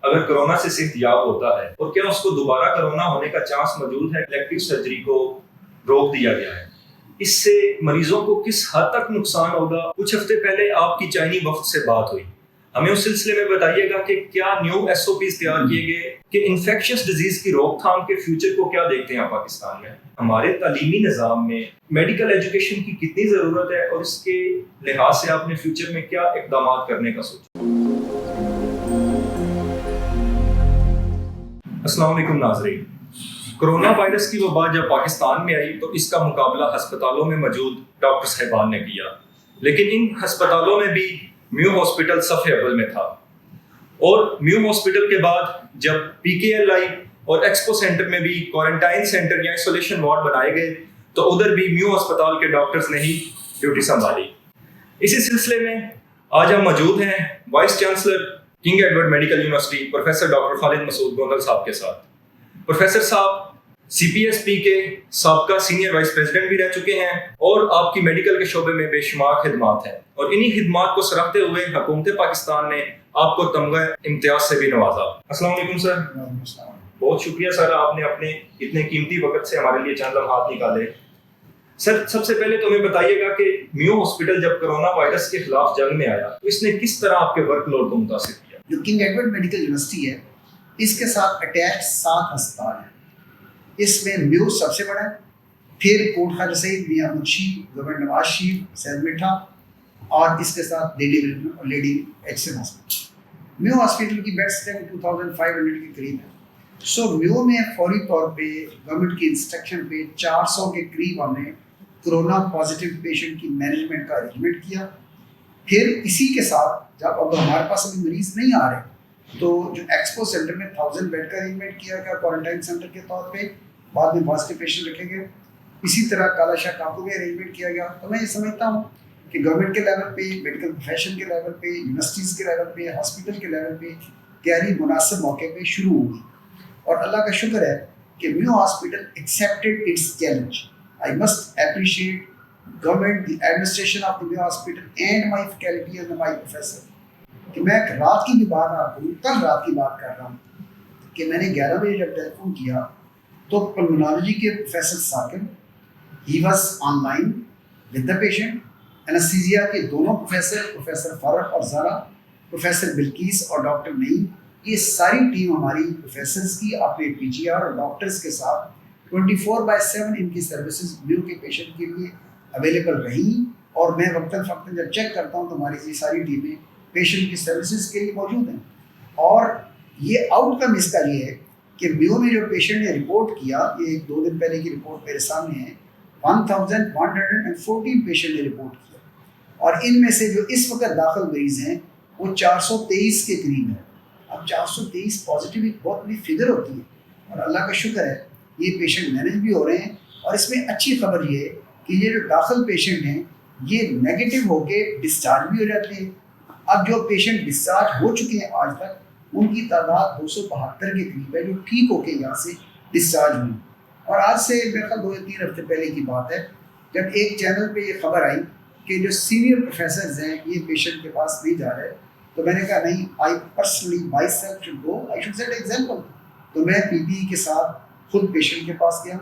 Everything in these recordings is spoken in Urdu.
اگر کرونا سے صحت یاب ہوتا ہے اور کیا اس کو دوبارہ کرونا ہونے کا چانس موجود ہے؟ الیکٹیو سرجری کو روک دیا گیا ہے، اس سے مریضوں کو کس حد تک نقصان ہوگا؟ کچھ ہفتے پہلے آپ کی چائنی وفد سے بات ہوئی، ہمیں اس سلسلے میں بتائیے گا کہ کیا نیو ایس او پیز تیار کیے گئے کہ انفیکشس ڈیزیز کی روک تھام کے فیوچر کو کیا دیکھتے ہیں پاکستان میں؟ ہمارے تعلیمی نظام میں میڈیکل ایجوکیشن کی کتنی ضرورت ہے اور اس کے لحاظ سے آپ نے فیوچر میں کیا اقدامات کرنے کا سوچا؟ السلام علیکم ناظرین، کرونا وائرس کی وبا جب پاکستان میں آئی تو اس کا مقابلہ ہسپتالوں میں موجود ڈاکٹر صاحبان نے کیا، لیکن ان ہسپتالوں میں بھی میو ہاسپٹل صف اول میں تھا، اور میو ہاسپٹل کے بعد جب پی کے ایل آئی اور ایکسپو سینٹر میں بھی کوارنٹائن سینٹر یا آئسولیشن وارڈ بنائے گئے تو ادھر بھی میو ہسپتال کے ڈاکٹرز نے ہی ڈیوٹی سنبھالی۔ اسی سلسلے میں آج ہم موجود ہیں vice chancellor King Edward medical university professor doctor Khalid Masood Gondal صاحب کے ساتھ۔ پروفیسر صاحب سی پی ایس پی کے سابقہ سینئر وائس پریزیڈنٹ بھی رہ چکے ہیں اور آپ کی میڈیکل کے شعبے میں بے شمار خدمات ہیں، اور انہی خدمات کو سراہتے ہوئے حکومت پاکستان نے آپ کو تمغہ امتیاز سے بھی نوازا۔ السلام علیکم سر۔ بہت شکریہ سر، آپ نے اپنے اتنے قیمتی وقت سے ہمارے لیے چند لمحات نکالے۔ سر سب سے پہلے تو ہمیں بتائیے گا کہ میو ہاسپٹل جب کرونا وائرس کے خلاف جنگ میں آیا تو اس نے کس طرح آپ کے ورک لوڈ کو متاثر کیا؟ جو کنگ ایڈورڈ میڈیکل یونیورسٹی ہے اس کے ساتھ اٹیچ 7 ہسپتال ہیں، اس میں میو سب سے بڑا ہے، پھر کوٹ خواجہ سعید، میاں منشی، گورنر نواز شریف، سید میٹھا، اور اس کے ساتھ لیڈی ولٹن اور لیڈی ایچ سی ہاسپٹل۔ میو ہاسپٹل کی بیڈ اسٹرینتھ 2500 کے قریب ہے۔ سو میو میں فوری طور پہ گورنمنٹ کی انسٹرکشن پہ 400 کے قریب ہم نے کرونا پازیٹیو پیشنٹ کی مینجمنٹ کا ارینجمنٹ کیا۔ پھر اسی کے ساتھ جب اب ہمارے پاس ابھی مریض نہیں آ رہے تو جو ایکسپو سینٹر میں 1000 بیڈ کا ارینجمنٹ کیا گیا کوارنٹائن سینٹر کے طور پہ، بعد میں پازیٹیو پیشنٹ رکھے گئے۔ اسی طرح کالا شاہ کانپور میں ارینجمنٹ کیا گیا۔ تو میں یہ سمجھتا ہوں کہ گورنمنٹ کے لیول پہ، میڈیکل پروفیشن کے لیول پہ، یونیورسٹیز کے لیول پہ، ہاسپٹل کے لیول پہ تیاری مناسب موقع پہ شروع ہوگی، اور اللہ کا شکر ہے کہ Mayo hospital accepted its challenge. I must appreciate government, the administration of the Mayo Hospital and my faculty and my professor. کہ میں رات کی بھی بات آپ کو کل رات کی بات کر رہا ہوں کہ میں نے 11 بجے جب ٹیلی فون کیا تو پلمونالوجی کے professor Saqib he was on line with the patient, anaesthesia کے دونوں پروفیسر فارق اور زارا، پروفیسر بلقیس اور ڈاکٹر نعیم، یہ ساری ٹیم ہماری پروفیسرز کی اپنے پی جی آر اور ڈاکٹرز کے ساتھ 24/7 ان کی سروسز میو کے پیشنٹ کے لیے اویلیبل رہیں، اور میں وقتاً فوقتاً جب چیک کرتا ہوں تو ہماری یہ ساری ٹیمیں پیشنٹ کی سروسز کے لیے موجود ہیں۔ اور یہ آؤٹ کم اس کا یہ ہے کہ میو میں جو پیشنٹ نے رپورٹ کیا، یہ 2 دن پہلے کی رپورٹ میرے سامنے ہے، 1114 پیشنٹ نے رپورٹ کیا، اور ان میں سے جو اس وقت داخل مریض ہیں وہ 423 کے قریب ہیں۔ اب 423 پازیٹیو ایک بہت بڑی فگر ہوتی ہے، اور اللہ کا شکر ہے یہ پیشنٹ مینج بھی ہو رہے ہیں۔ اور اس میں اچھی خبر یہ ہے کہ یہ جو داخل پیشنٹ ہیں یہ نیگیٹو ہو کے ڈسچارج بھی ہو جاتے ہیں۔ اب جو پیشنٹ ڈسچارج ہو چکے ہیں آج تک ان کی تعداد 272 کے قریب ہے جو ٹھیک ہو کے یہاں سے ڈسچارج ہوئی۔ اور آج سے میرے خیال 2 یا 3 ہفتے پہلے کی بات ہے جب ایک چینل پہ یہ خبر آئی کہ جو سینئر پروفیسرز ہیں یہ پیشنٹ کے پاس نہیں جا رہے، تو میں نے کہا نہیں، I personally myself should go, I should set example. تو میں پی پی ای کے ساتھ خود پیشنٹ کے پاس گیا،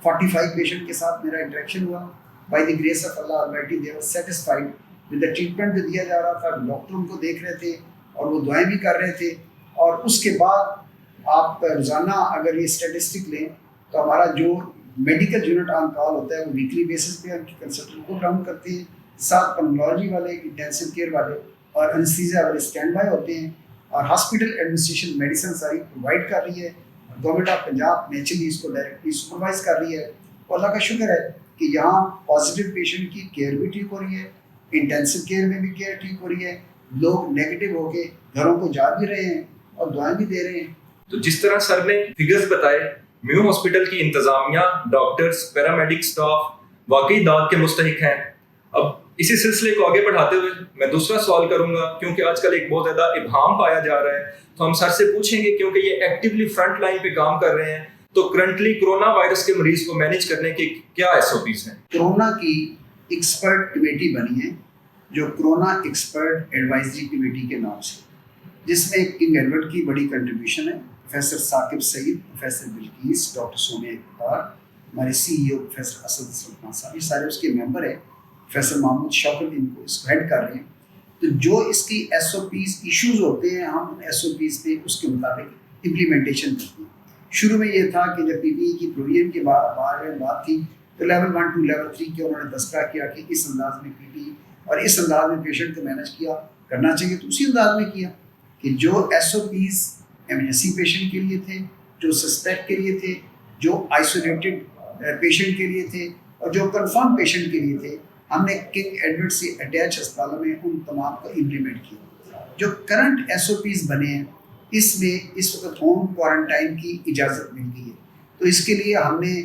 45 پیشنٹ کے ساتھ میرا انٹریکشن ہوا۔ By the grace of Allah ultimately they were satisfied with the treatment جو دیا جا رہا تھا، ڈاکٹر ان کو دیکھ رہے تھے اور وہ دعائیں بھی کر رہے تھے۔ اور اس کے بعد آپ روزانہ اگر یہ اسٹیٹسٹک لیں تو ہمارا جو میڈیکل یونٹ آن کال ہوتا ہے وہ ویکلی بیسس پہ ان کی کنسلٹنٹ کو راؤنڈ کرتے ہیں، 7 پلمونالوجی والے، انٹینسو کیئر والے اور انستھیزیا والے اسٹینڈ بائی ہوتے ہیں، اور ہاسپٹل ایڈمنسٹریشن میڈیسن ساری پرووائڈ کر رہی ہے۔ گورنمنٹ آف پنجاب نیچرلی اس کو ڈائریکٹلی سپروائز کر رہی ہے، اور اللہ کا شکر ہے کہ یہاں پازیٹیو پیشنٹ کی کیئر بھی ٹھیک ہو رہی ہے، انٹینسو کیئر میں بھی کیئر ٹھیک ہو رہی ہے، لوگ نیگیٹو ہو کے گھروں کو جا بھی رہے ہیں اور دعائیں بھی دے رہے ہیں۔ تو جس طرح سر نے فگرز بتائے، میو ہاسپٹل کی انتظامیہ، ڈاکٹرز، پیرامیڈک سٹاف واقعی داد کے مستحق ہیں۔ اب اسی سلسلے کو آگے بڑھاتے ہوئے میں دوسرا سوال کروں گا، کیونکہ آج کل ایک بہت زیادہ ابہام پایا جا رہا ہے، تو ہم سر سے پوچھیں گے کیونکہ یہ ایکٹیولی فرنٹ لائن پہ کام کر رہے ہیں، تو کرنٹلی کرونا وائرس کے مریض کو مینیج کرنے کے کیا ایس او پیز ہیں؟ کرونا کی ایکسپرٹ کمیٹی بنی ہے جو کرونا ایکسپرٹ ایڈوائزری کمیٹی کے نام سے، جس میں کنگ ایڈورڈ کی بڑی کنٹریبیوشن ہے، پروفیسر ثاقب سعید، پروفیسر بلقیس، ڈاکٹر سومیہ اختار، ہمارے CEO پروفیسر اسد سلطان صاحب، یہ سارے اس کے ممبر ہیں، پروفیسر محمود شوکت ان کو اس کو ہیڈ کر رہے ہیں. تو جو اس کی SOPs ایشوز ہوتے ہیں ہم ان SOPs پہ اس کے مطابق امپلیمنٹیشن کرتے ہیں. شروع میں یہ تھا کہ جب PPE کی پروویژن کے بارے میں بات تھی تو لیول 1 ٹو لیول 3 کے انہوں نے تذکرہ کیا کہ اس انداز میں PPE اور اس انداز میں پیشنٹ کو مینیج کیا کرنا چاہیے، تو اسی انداز میں کیا کہ جو SOPs ایمرجنسی پیشنٹ کے لیے تھے، جو سسپیکٹ کے لیے تھے، جو آئسولیٹڈ پیشنٹ کے لیے تھے اور جو کنفرم پیشنٹ کے لیے تھے، ہم نے کنگ ایڈورڈ سے اٹیچ اسپتالوں میں ان تمام کو امپلیمنٹ کیا. جو کرنٹ SOPs بنے ہیں اس میں اس وقت ہوم کوارنٹائن کی اجازت مل گئی ہے. تو اس کے لیے ہم نے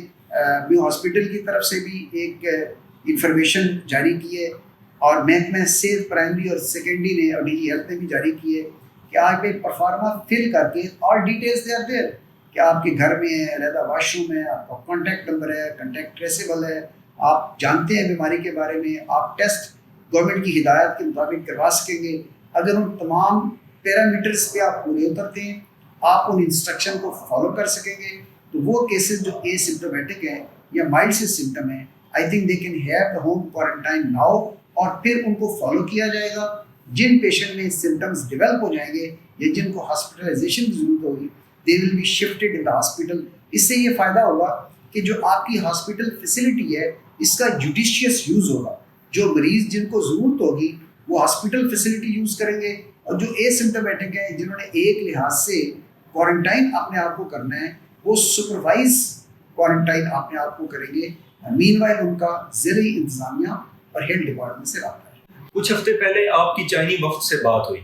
میو ہاسپٹل کی طرف سے بھی ایک انفارمیشن جاری کی ہے اور محکمہ صحت پرائمری اور سیکنڈری نے اور DG ہیلتھ نے بھی جاری کی ہے کہ آپ ایک پرفارما فل کر کے اور ڈیٹیلس دے آتے ہیں کہ آپ کے گھر میں ہے، علیحدہ واش روم ہے، آپ کا کانٹیکٹ نمبر ہے، کانٹیکٹ ٹریسیبل ہے، آپ جانتے ہیں بیماری کے بارے میں، آپ ٹیسٹ گورنمنٹ کی ہدایت کے مطابق کروا سکیں گے. اگر ان تمام پیرامیٹرز پہ آپ پورے اترتے ہیں، آپ ان انسٹرکشن کو فالو کر سکیں گے، تو وہ کیسز جو اے سمپٹومیٹک ہیں یا مائلڈ سے سمٹم ہیں، I think they can have the home quarantine now, اور پھر ان کو فالو کیا جائے گا. جن پیشنٹ میں سمٹمز ڈیولپ ہو جائیں گے یا جن کو ہاسپٹلائزیشن کی ضرورت ہوگی، they will be shifted in the hospital. اس سے یہ فائدہ ہوگا کہ جو آپ کی ہاسپٹل فیسلٹی ہے اس کا جوڈیشیس یوز ہوگا. جو مریض جن کو ضرورت ہوگی وہ ہاسپٹل فیسلٹی یوز کریں گے، اور جو اے سمٹومیٹک ہیں جنہوں نے ایک لحاظ سے کوارنٹائن اپنے آپ کو کرنا ہے وہ سپروائز کوارنٹائن اپنے آپ کو کریں گے. مین وائل ان کا ضلعی انتظامیہ اور ہیلتھ ڈپارٹمنٹ سے رابطہ ہے. کچھ ہفتے پہلے آپ کی چائنی وفد سے بات ہوئی،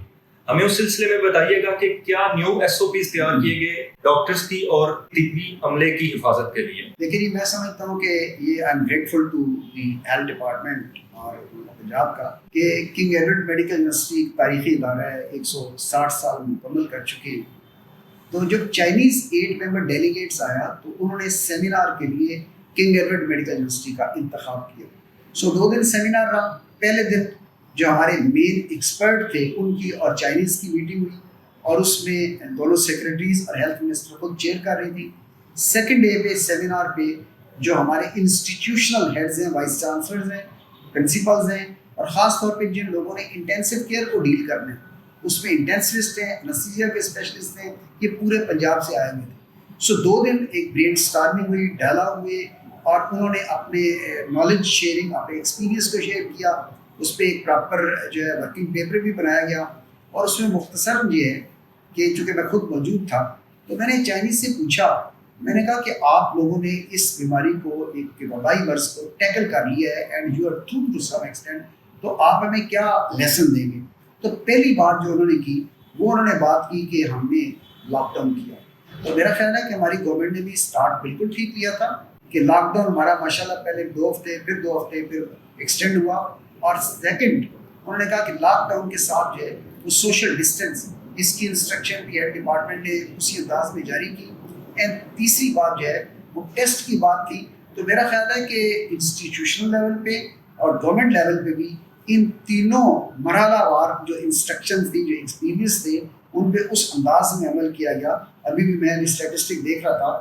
ہمیں اس سلسلے میں بتائیے گا کہ کیا نیو SOPs تیار کیے گئے ڈاکٹرز کی اور طبی عملے کی حفاظت کے لیے. لیکن میں سمجھتا ہوں کہ یہ I am grateful to the health department اور پنجاب کا کہ کنگ ایڈورڈ میڈیکل یونیورسٹی ایک تاریخی ادارہ ہے، 160 سال مکمل کر چکی. تو جب چائنیز 8 ممبر ڈیلیگیٹس آیا تو انہوں نے سیمینار کے لیے کنگ ایڈورڈ میڈیکل یونیورسٹی کا انتخاب کیا. 2 دن سیمینار رہا. پہلے دن جو ہمارے مین ایکسپرٹ تھے ان کی اور چائنیز کی میٹنگ ہوئی اور اس میں دونوں سیکرٹریز اور ہیلتھ منسٹر خود چیئر کر رہی تھی. سیکنڈ ڈے پہ سیمینار پہ جو ہمارے انسٹیٹیوشنل ہیڈز ہیں، وائس چانسلرز ہیں، پرنسپلز ہیں، اور خاص طور پہ جن لوگوں نے انٹینسو کیئر کو ڈیل کرنا ہے اس میں انٹینسوسٹ ہیں، انستھیزیا کے اسپیشلسٹ ہیں، یہ پورے پنجاب سے آئے ہوئے تھے. 2 دن ایک برین اسٹارمنگ ہوئی، ڈائلاگ ہوئے اور انہوں نے اپنے نالج شیئرنگ، اپنے ایکسپیرینس کو شیئر کیا. اس پہ ایک پراپر جو ہے ورکنگ پیپر بھی بنایا گیا اور اس میں مختصر یہ ہے کہ چونکہ میں خود موجود تھا تو میں نے چائنیز سے پوچھا، میں نے کہا کہ آپ لوگوں نے اس بیماری کو، ایک وبائی مرض کو ٹیکل کر لیا ہے and you are true to some extent, تو آپ ہمیں کیا لیسن دیں گے. تو پہلی بات جو انہوں نے کی وہ انہوں نے بات کی کہ ہم نے لاک ڈاؤن کیا. تو میرا خیال ہے کہ ہماری گورنمنٹ نے بھی اسٹارٹ بالکل ٹھیک لیا تھا کہ لاک ڈاؤن ہمارا ماشاءاللہ پہلے 2 ہفتے پھر 2 ہفتے پھر ایکسٹینڈ ہوا. اور سیکنڈ انہوں نے کہا کہ لاک ڈاؤن کے ساتھ جو ہے وہ سوشل ڈسٹینس، اس کی انسٹرکشن بھی ہیلتھ ڈپارٹمنٹ نے اسی انداز میں جاری کی. اینڈ تیسری بات جو ہے وہ ٹیسٹ کی بات تھی. تو میرا خیال ہے کہ انسٹیٹیوشنل لیول پہ اور گورنمنٹ لیول پہ بھی ان تینوں مرحلہ وار جو انسٹرکشن تھی، جو ایکسپیرینس تھے، ان پہ اس انداز میں عمل کیا گیا. ابھی بھی میں اسٹیٹسٹک دیکھ رہا تھا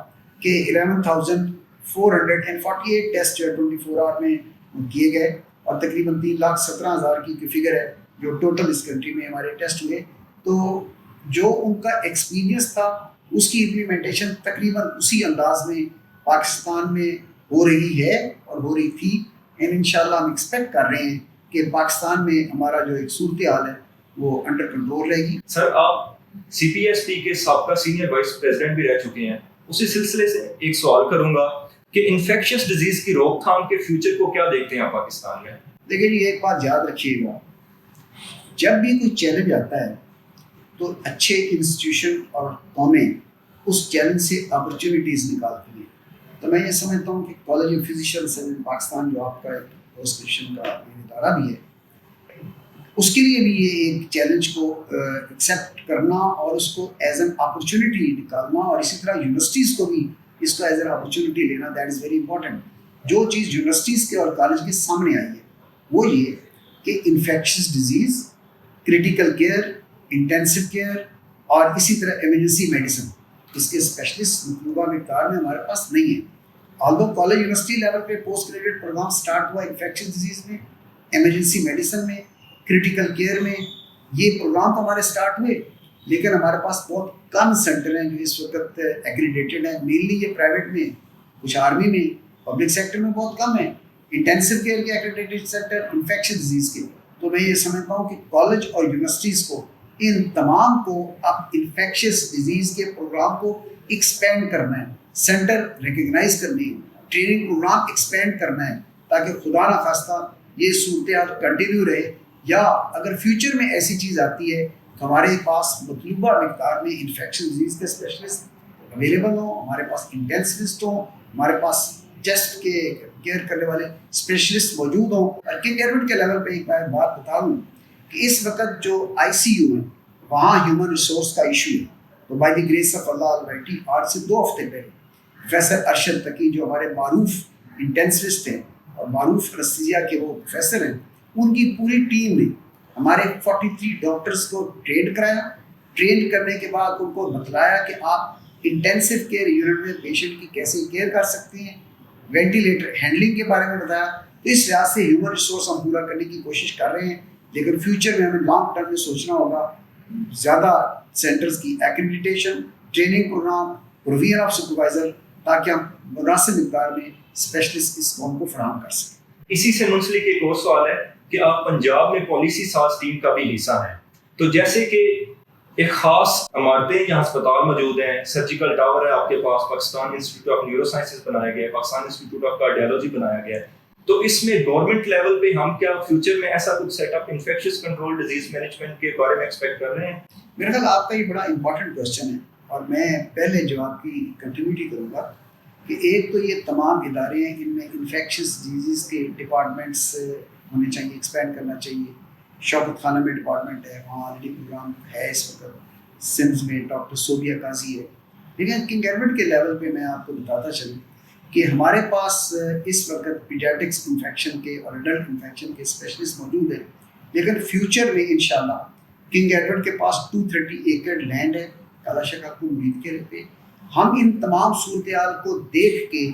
کہ 11,448 ٹیسٹ جو ہے 24 آور میں کیے گئے اور تقریباً 3,17,000 کی فگر ہے جو ٹوٹل اس کنٹری میں ہمارے ٹیسٹ ہوئے. تو جو ان کا ایکسپیرینس تھا اس کی امپلیمنٹیشن تقریباً اسی انداز میں پاکستان میں ہو رہی ہے اور ہو رہی تھی. اینڈ انشاءاللہ ہم ایکسپیکٹ کر رہے ہیں کہ پاکستان میں ہمارا جو ایک صورتحال ہے وہ انڈر کنٹرول رہے گی. سر، آپ CPST کے سابقہ سینئر وائس پریزیڈنٹ بھی رہ چکے ہیں. اسی سلسلے سے ایک سوال کروں گا کہ انفیکشس ڈیزیز کی روک تھام کے فیوچر کو کیا دیکھتے ہیں پاکستان میں؟ لیکن یہ ایک بات یاد رکھیے گا، جب بھی کوئی چیلنج آتا ہے تو اچھے انسٹیٹیوشن اور قومیں اس چیلنج سے اپرچونیٹیز نکالتی ہیں. تو میں یہ سمجھتا ہوں کہ college of physicians in Pakistan جو آپ کا ایسوسیشن کا ادارہ بھی ہے، اس کے لیے بھی یہ ایک چیلنج کو ایکسیپٹ کرنا اور اس کو ایز این اپرچونیٹی نکالنا، اور اسی طرح یونیورسٹیز کو بھی اس کو ایز این اپرچونیٹی لینا، دیٹ از ویری امپورٹنٹ. جو چیز یونیورسٹیز کے اور کالج کے سامنے آئی ہے وہ یہ کہ infectious disease, critical care, intensive care اور اسی طرح ایمرجنسی میڈیسن، اس کے اسپیشلسٹ مطلوبہ مقدار میں ہمارے پاس نہیں ہے. آلدو کالج یونیورسٹی لیول پہ پوسٹ گریجویٹ پروگرام سٹارٹ ہوا انفیکشن ڈیزیز میں، ایمرجنسی میڈیسن میں، کریٹیکل کیئر میں، یہ پروگرام تو ہمارے سٹارٹ ہوئے، لیکن ہمارے پاس بہت کم سینٹر ہیں جو اس وقت ایگریڈیٹڈ ہیں. مینلی یہ پرائیویٹ میں، کچھ آرمی میں، پبلک سیکٹر میں بہت کم ہے انٹینسو کیئر کے ایگریڈیٹڈ سینٹر انفیکشن ڈیزیز کے. تو میں یہ سمجھتا ہوں کہ کالج اور یونیورسٹیز کو ان تمام کو اب انفیکشس ڈیزیز کے پروگرام کو ایکسپینڈ کرنا ہے، سینٹر ریکگنائز کرنی ہے، ٹریننگ پروگرام ایکسپینڈ کرنا ہے، تاکہ خدا نخواستہ یہ صورتحال کنٹینیو رہے، یا اگر فیوچر میں ایسی چیز آتی ہے تو ہمارے پاس مطلوبہ مقدار میں انفیکشن ڈیزیز کے اسپیشلسٹ اویلیبل ہوں، ہمارے پاس انٹینسوسٹ ہوں، ہمارے پاس چیسٹ کے کیئر کرنے والے اسپیشلسٹ موجود ہوں. کنگ ایڈورڈ کے لیول پہ ایک بات بتا دوں کہ اس وقت جو آئی سی یو ہے وہاں ہیومن ریسورس کا ایشو ہے. تو by the grace of Allah المیٹی آج سے 2 ہفتے پہلے پروفیسر ارشد تقی جو ہمارے معروف انٹینسوسٹ ہیں اور معروف انستھیزیا کے وہ پروفیسر ہیں، ان کی پوری ٹیم نے ہمارے 43 ڈاکٹرز کو ٹرین کرایا. ٹرین کرنے کے بعد ان کو بتلایا کہ آپ انٹینسو کیئر یونٹ میں پیشنٹ کی کیسے کیئر کر سکتے ہیں، وینٹیلیٹر ہینڈلنگ کے بارے میں بتایا. تو اس لحاظ سے ہیومن ریسورس ہم پورا کرنے کی کوشش کر رہے ہیں، لیکن فیوچر میں ہمیں لانگ ٹرم میں سوچنا ہوگا، زیادہ سینٹرز کی accreditation, training programme, provision of supervisor, تاکہ ہم مناسب مقدار میں اسپیشلسٹ اس قوم کو فراہم کر سکیں. اسی سے منسلک ایک اور سوال ہے کہ آپ پنجاب میں پالیسی ساز ٹیم کا بھی حصہ ہیں، تو جیسے کہ ایک خاص عمارتیں یا ہسپتال موجود ہیں، سرجیکل ٹاور ہے آپ کے پاس، Pakistan institute of neurosciences بنایا گیا ہے، پاکستان انسٹیٹیوٹ آف کارڈیالوجی بنایا گیا ہے، تو اس میں گورنمنٹ لیول پہ ہم کیا فیوچر میں ایسا کچھ set up infectious control disease management کے بارے میں ایکسپیکٹ کر رہے ہیں؟ میرا خیال آپ کا یہ بڑا امپورٹنٹ کوشچن ہے، اور میں پہلے جواب کی کنٹینیوٹی کروں گا کہ ایک تو یہ تمام ادارے ہیں، ان میں انفیکشس ڈیزیز کے ڈپارٹمنٹس ہونے چاہیے، ایکسپینڈ کرنا چاہیے. شوکت خانہ میں ڈپارٹمنٹ ہے، وہاں آلریڈی پروگرام ہے اس وقت. سمز میں ڈاکٹر صوبیہ قاضی ہے. لیکن کنگ ایڈورڈ کے لیول پہ میں آپ کو بتاتا چلوں کہ ہمارے پاس اس وقت پیڈیاٹرکس انفیکشن کے اور ایڈلٹ انفیکشن کے اسپیشلسٹ موجود ہیں، لیکن فیوچر میں انشاءاللہ کنگ ایڈورڈ کے پاس 230 ایکڑ لینڈ ہے کالا شکا کو مرید کے پہ. ہم ان تمام صورتحال کو دیکھ کے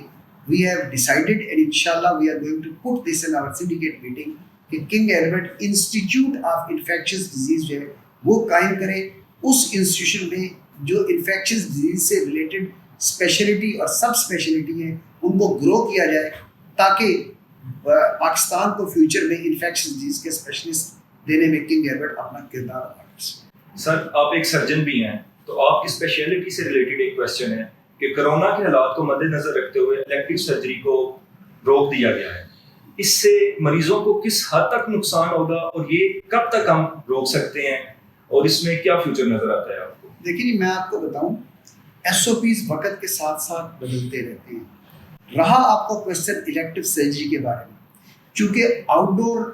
we have decided and inshallah we are going to put this in our syndicate meeting کہ king Edward institute of infectious disease جو ہے وہ قائم کرے. اس انسٹیٹیوشن میں جو انفیکشس ڈیزیز سے ریلیٹڈ اسپیشلٹی اور سب اسپیشلٹی ہیں ان کو گرو کیا جائے، تاکہ پاکستان کو فیوچر میں انفیکشس ڈیزیز کے اسپیشلسٹ دینے میں کنگ ایڈورڈ اپنا کردار ادا کر سکے. سر آپ ایک سرجن بھی ہیں، تو آپ کی اسپیشلٹی سے ریلیٹڈ ایک کویسچن ہے کہ کرونا کے حالات کو مد نظر رکھتے ہوئے الیکٹیو سرجری کو روک دیا گیا ہے، اس سے مریضوں کو کس حد تک نقصان ہوگا اور یہ کب تک ہم روک سکتے ہیں، اور اس میں کیا فیوچر نظر آتا ہے آپ کو؟ دیکھیے میں آپ کو بتاؤں ایس او پیز وقت کے ساتھ ساتھ بدلتے رہتے ہیں. رہا آپ کو کوشچن الیکٹیو سرجری کے بارے میں، چونکہ آؤٹ ڈور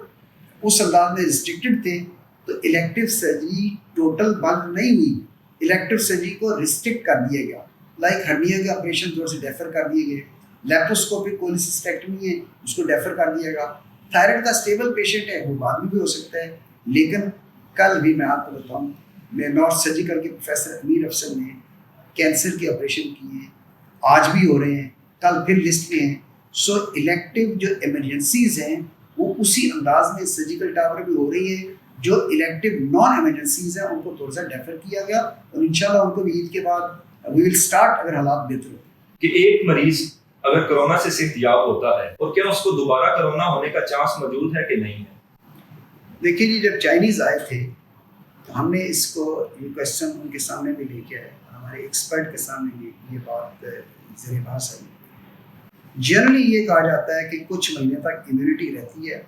اس انداز میں ریسٹرکٹڈ تھے تو الیکٹیو سرجری ٹوٹل بند نہیں ہوئی، الیکٹیو سرجری کو ریسٹرکٹ کر دیا گیا. لائک ہرنیا کے آپریشن تھوڑے سے ڈیفر کر دیے گئے، لیپروسکوپک کولسسٹیکٹمی ہے اس کو ڈیفر کر دیا گیا. تھائرائڈ کا اسٹیبل پیشنٹ ہے وہ بعد میں بھی ہو سکتا ہے. لیکن کل بھی میں آپ کو بتاؤں میں نارتھ سرجیکل کے پروفیسر امیر افسر نے کینسر کے آپریشن کیے ہیں، آج بھی ہو رہے ہیں، کل پھر لسٹ میں ہیں. سو الیکٹیو جو ایمرجنسیز ہیں وہ اسی انداز میں سرجیکل ٹاور بھی ہو رہی ہے. جو الیکٹیو نان ایمرجنسیز ہیں ان کو تھوڑا سا ڈیفر کیا گیا، اور انشاءاللہ ان کو بھی عید کے بعد وی ول اسٹارٹ اگر حالات بہتر ہو. کہ ایک مریض اگر کرونا سے صحت یاب ہوتا ہے اور کیا اس کو دوبارہ کرونا ہونے کا چانس موجود ہے کہ نہیں ہے؟ دیکھیے جی، جب چائنیز آئے تھے تو ہم نے اس کو یہ کویشچن ان کے سامنے بھی لے کے آئے، ہمارے ایکسپرٹ کے سامنے بھی یہ بات زیر بحث آئی. جنرلی یہ کہا جاتا ہے کہ کچھ مہینے تک امیونٹی رہتی ہے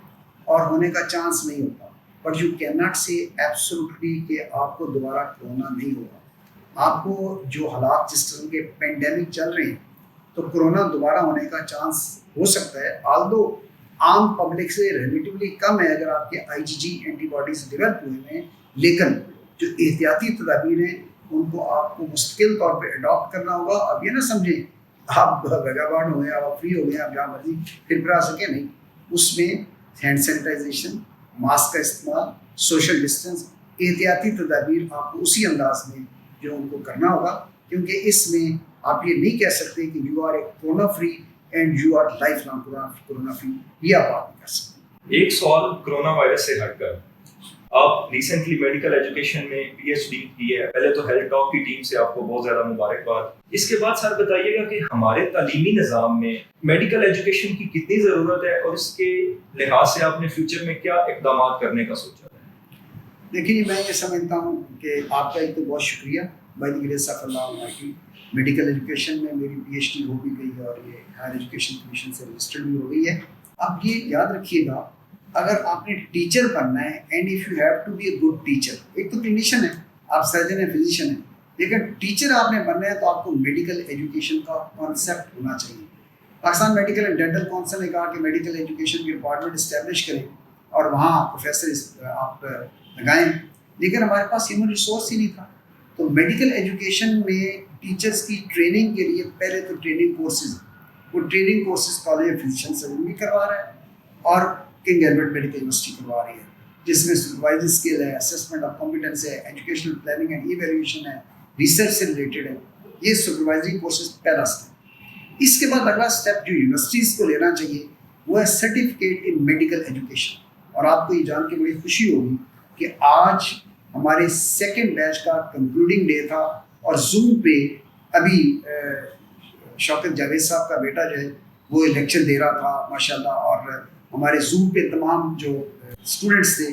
اور ہونے کا چانس نہیں ہوتا، بٹ یو کین ناٹ سے ایبسولوٹلی کہ آپ کو دوبارہ کرونا نہیں ہوگا. آپ کو جو حالات جس طرح کے پینڈیمک چل رہے ہیں تو کرونا دوبارہ ہونے کا چانس ہو سکتا ہے، آلدو عام پبلک سے ریلیٹیولی کم ہے اگر آپ کے IgG اینٹی باڈیز ڈیولپ ہوئے ہیں. لیکن جو احتیاطی تدابیر ہیں ان کو آپ کو مستقل طور پہ اڈاپٹ کرنا ہوگا. اب یہ نہ سمجھیں آپ ویگابانڈ ہو گئے، آپ فری ہو گئے، آپ جہاں مرضی پھر آ سکے، نہیں. اس میں ہینڈ سینیٹائزیشن، ماسک کا استعمال، سوشل ڈسٹینس، احتیاطی تدابیر آپ کو اسی انداز میں جو ان کو کرنا ہوگا، کیونکہ اس میں آپ یہ نہیں کہہ سکتے کہ you are a corona free and you are lifelong corona free, یہ آپ نہیں کر سکتے۔ ایک سوال کرونا وائرس سے ہٹ کر، آپ ریسنٹلی میڈیکل ایجوکیشن میں پی ایچ ڈی کی ہے، پہلے تو ہیلتھ ٹاک کی ٹیم سے آپ کو بہت زیادہ مبارکباد۔ اس کے بعد سر بتائیے گا کہ ہمارے تعلیمی نظام میں میڈیکل ایجوکیشن کی کتنی ضرورت ہے اور اس کے لحاظ سے آپ نے فیوچر میں کیا اقدامات کرنے کا سوچا ہے؟ دیکھیے میں یہ سمجھتا ہوں کہ آپ کا ایک تو بہت شکریہ، بائی دی گریس آف اللہ علیہ، میڈیکل ایجوکیشن میں میری پی ایچ ڈی ہو بھی گئی ہے اور یہ ہائر ایجوکیشن کمیشن سے رجسٹرڈ بھی ہو گئی ہے۔ اب یہ یاد رکھیے گا، اگر آپ نے ٹیچر بننا ہے and if you have to be a good teacher, ایک تو کلینیشین ہے، آپ سرجن ہیں، فزیشین ہیں، لیکن ٹیچر آپ نے بننا ہے تو آپ کو میڈیکل ایجوکیشن کا کانسیپٹ ہونا چاہیے۔ Pakistan medical and dental council نے کہا کہ میڈیکل ایجوکیشن کے ڈپارٹمنٹ اسٹیبلش کریں اور وہاں پروفیسر آپ لگائیں، لیکن ہمارے پاس ہیومن ریسورس ہی نہیں تھا۔ تو میڈیکل ایجوکیشن میں ٹیچرس کی ٹریننگ کے لیے پہلے تو ٹریننگ کورسز، وہ training courses college of physician surgeon بھی کروا رہا ہے اور کنگ ایڈورڈ میڈیکل یونیورسٹی کروا رہی ہے، جس میں سپروائزنگ اسکل ہے، اسسمنٹ آف کمپیٹنس ہے، ایجوکیشنل پلاننگ اینڈ ایویلویشن ہے، ریسرچ سے ریلیٹڈ ہے۔ یہ سپروائزنگ کورسز پہلا اسٹیپ۔ اس کے بعد اگلا اسٹیپ جو یونیورسٹیز کو لینا چاہیے وہ ہے سرٹیفکیٹ ان میڈیکل ایجوکیشن۔ اور آپ کو یہ جان کے بڑی خوشی ہوگی کہ آج ہمارے سیکنڈ بیچ کا کنکلوڈنگ ڈے تھا اور زوم پہ ابھی شوکت جاوید صاحب کا بیٹا جو ہے وہ لیکچر دے رہا تھا ماشاءاللہ، اور ہمارے زوم پہ تمام جو اسٹوڈنٹس تھے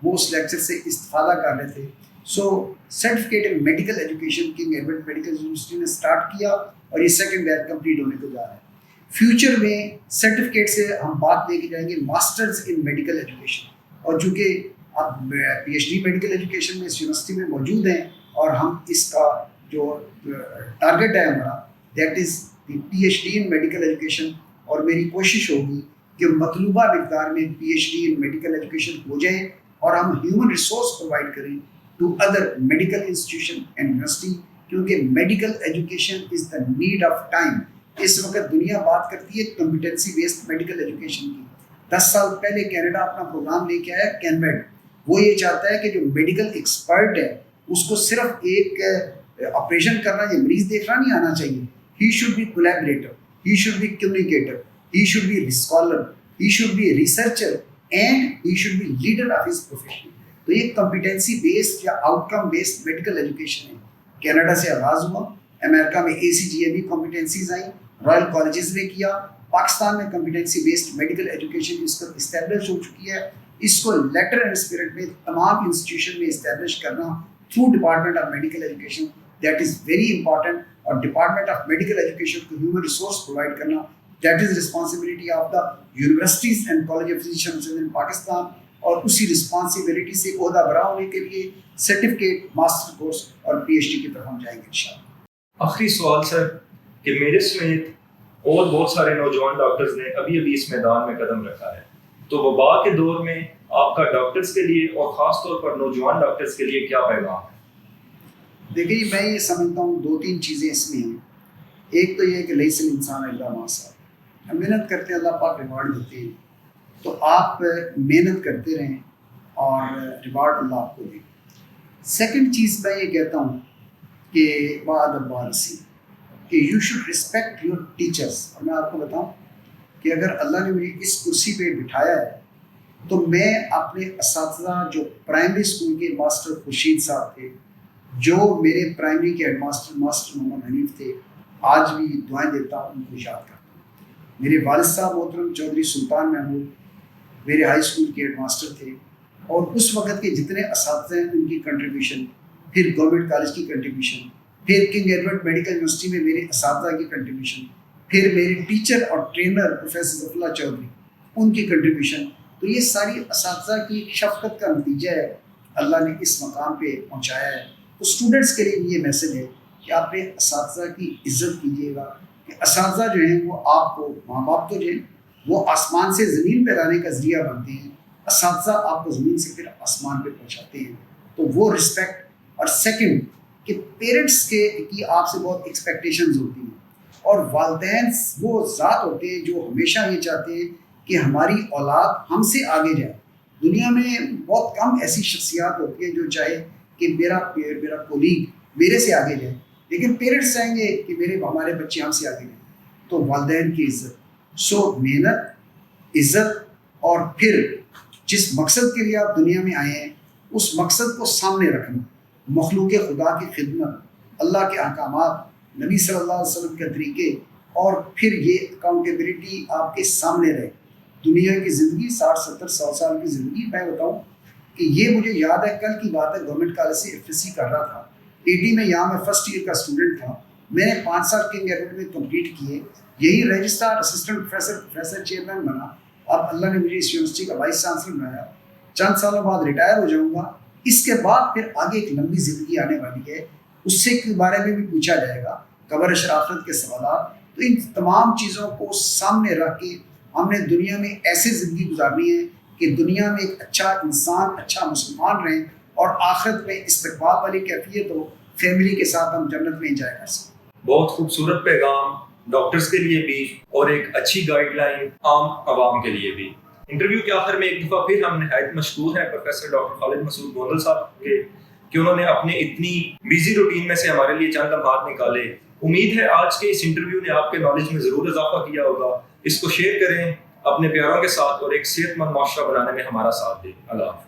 وہ اس لیکچر سے استفادہ کر رہے تھے۔ So certificate in medical education King Edward medical university نے اسٹارٹ کیا اور یہ سیکنڈ بیچ کمپلیٹ ہونے کو جا رہا ہے۔ فیوچر میں سرٹیفکیٹ سے ہم بات لے کے جائیں گے ماسٹرز ان میڈیکل ایجوکیشن، اور چونکہ آپ P H D medical education میں اس یونیورسٹی میں موجود ہیں اور ہم اس کا جو ٹارگیٹ ہے ہمارا that is the P H D in medical education, اور میری کوشش ہوگی کہ مطلوبہ مقدار میں P H D in medical education ہو جائیں اور ہم ہیومن ریسورس پرووائڈ کریں to other medical institution and university, کیونکہ medical education is the need of time. اس وقت دنیا بات کرتی ہے کمپیٹنسی بیسڈ میڈیکل ایجوکیشن کی۔ 10 سال پہلے کینیڈا اپنا پروگرام لے کے آیا کینمیڈ، وہ یہ چاہتا ہے کہ جو میڈیکل ایکسپرٹ ہے اس کو صرف ایک آپریشن کرنا یا مریض دیکھنا نہیں آنا چاہیے، he should be collaborator, he should be communicator, he should be scholar, he should be researcher and he should be leader of his profession. تو یہ کمپیٹنسی بیسڈ یا outcome based medical education ہے۔ کینیڈا سے آغاز ہوا، امریکہ میں اے سی جی اے بھی کمپیٹنسیز آئیں، رائل کالجز نے کیا، پاکستان میں کمپیٹنسی بیسڈ میڈیکل ایجوکیشن اس پر اسٹیبلش ہو چکی ہے۔ اس کو لیٹر اینڈ اسپرٹ میں تمام انسٹیٹیوشن میں اسٹیبلش کرنا through department of medical education that is very important, اور ڈپارٹمنٹ آف میڈیکل ایجوکیشن کو ہیومن ریسورس پرووائڈ کرنا that is responsibility of the universities and college of physicians in Pakistan, اور اسی رسپانسبلٹی سے عہدہ برا ہونے کے لیے سرٹیفکیٹ، ماسٹر کورس اور پی ایچ ڈی کی طرف ہم جائیں گے انشاءاللہ۔ آخری سوال سر کہ میرے سمیت اور بہت سارے نوجوان ڈاکٹرز نے ابھی اس میدان میں قدم رکھا ہے، تو وبا کے دور میں آپ کا ڈاکٹرز کے لیے اور خاص طور پر نوجوان ڈاکٹرز کے لیے کیا پیغام ہے؟ دیکھیے میں یہ سمجھتا ہوں 2-3 چیزیں اس میں ہیں۔ ایک تو یہ کہ لیس الانسان الا ما سعی، ہم محنت کرتے ہیں اللہ پاک ریوارڈ دیتے ہیں، تو آپ محنت کرتے رہیں اور ریوارڈ اللہ آپ کو دے۔ سیکنڈ چیز میں یہ کہتا ہوں کہ بعد عبارسی کہ you should respect your teachers. اور میں آپ کو بتاؤں کہ اگر اللہ نے مجھے اس کرسی پہ بٹھایا ہے تو میں اپنے اساتذہ جو پرائمری اسکول کے ماسٹر خورشید صاحب تھے، جو میرے پرائمری کے ہیڈ ماسٹر محمد حنیف تھے، آج بھی دعائیں دیتا ہوں، ان کو یاد کرتا ہوں۔ میرے والد صاحب محترم چودھری سلطان محمود میرے ہائی اسکول کے ہیڈ ماسٹر تھے، اور اس وقت کے جتنے اساتذہ ہیں ان کی کنٹریبیوشن، پھر گورنمنٹ کالج کی کنٹریبیوشن، پھر کنگ ایڈورڈ میڈیکل یونیورسٹی میں میرے اساتذہ کی کنٹریبیوشن، پھر میرے ٹیچر اور ٹرینر پروفیسر ظفر اللہ چودھری ان کی کنٹریبیوشن، تو یہ ساری اساتذہ کی شفقت کا نتیجہ ہے، اللہ نے اس مقام پہ پہنچایا ہے۔ تو اسٹوڈنٹس کے لیے بھی یہ میسج ہے کہ آپ اپنے اساتذہ کی عزت کیجیے گا، کہ اساتذہ جو ہیں وہ آپ کو، ماں باپ تو جو ہیں وہ آسمان سے زمین پہ لانے کا ذریعہ بنتے ہیں، اساتذہ آپ کو زمین سے پھر آسمان پہ پہنچاتے ہیں، تو وہ رسپیکٹ۔ اور سیکنڈ کہ پیرنٹس کی آپ سے بہت ایکسپیکٹیشنز ہوتی ہیں، اور والدین وہ ذات ہوتے ہیں جو ہمیشہ یہ چاہتے ہیں کہ ہماری اولاد ہم سے آگے جائے، دنیا میں بہت کم ایسی شخصیات ہوتی ہیں جو چاہے کہ میرا کولیگ میرے سے آگے جائے، لیکن پیرنٹس چاہیں گے کہ ہمارے بچے ہم سے آگے جائیں، تو والدین کی عزت، محنت، عزت، اور پھر جس مقصد کے لیے آپ دنیا میں آئے ہیں اس مقصد کو سامنے رکھنا، مخلوق خدا کی خدمت، اللہ کے احکامات، نبی صلی اللہ علیہ وسلم کے طریقے، اور پھر یہ اکاؤنٹیبلٹی آپ کے سامنے رہے۔ دنیا کی زندگی 60-70-100 سال کی زندگی، میں بتاؤں کہ یہ مجھے یاد ہے، کل کی بات ہے، گورنمنٹ کالج سے FSC کر رہا تھا 80 میں، یہاں میں فرسٹ ایئر کا اسٹوڈنٹ تھا، میں نے 5 سال کنگ ایڈورڈ میں کمپلیٹ کیے، یہی رجسٹرار، اسسٹنٹ پروفیسر، چیئرمین بنا، اب اللہ نے مجھے اس یونیورسٹی کا وائس چانسلر بنایا، چند سالوں بعد ریٹائر ہو جاؤں گا، اس کے بعد پھر آگے ایک لمبی زندگی آنے والی ہے، اس سے کے بارے میں بھی پوچھا جائے گا، قبر شرافت کے سوالات۔ تو ان تمام چیزوں کو سامنے رکھ کے ہم نے دنیا میں ایسی زندگی گزارنی ہے کہ دنیا میں ایک اچھا انسان، اچھا مسلمان رہیں، اور آخرت میں استقبال والی کیفیت ہو، فیملی کے ساتھ ہم جنت میں انجوائے کر سکیں۔ بہت خوبصورت پیغام ڈاکٹرز کے لیے بھی، اور ایک اچھی گائیڈ لائن عام عوام کے لیے بھی۔ انٹرویو کے آخر میں ایک دفعہ پھر ہم نہایت مشکور ہیں پروفیسر ڈاکٹر خالد مسعود گوندل صاحب کے کہ انہوں نے اپنے اتنی بیزی روٹین میں سے ہمارے لیے چند لمحات نکالے۔ امید ہے آج کے اس انٹرویو نے آپ کے نالج میں ضرور اضافہ کیا ہوگا۔ اس کو شیئر کریں اپنے پیاروں کے ساتھ، اور ایک صحت مند معاشرہ بنانے میں ہمارا ساتھ دیں۔ اللہ حافظ۔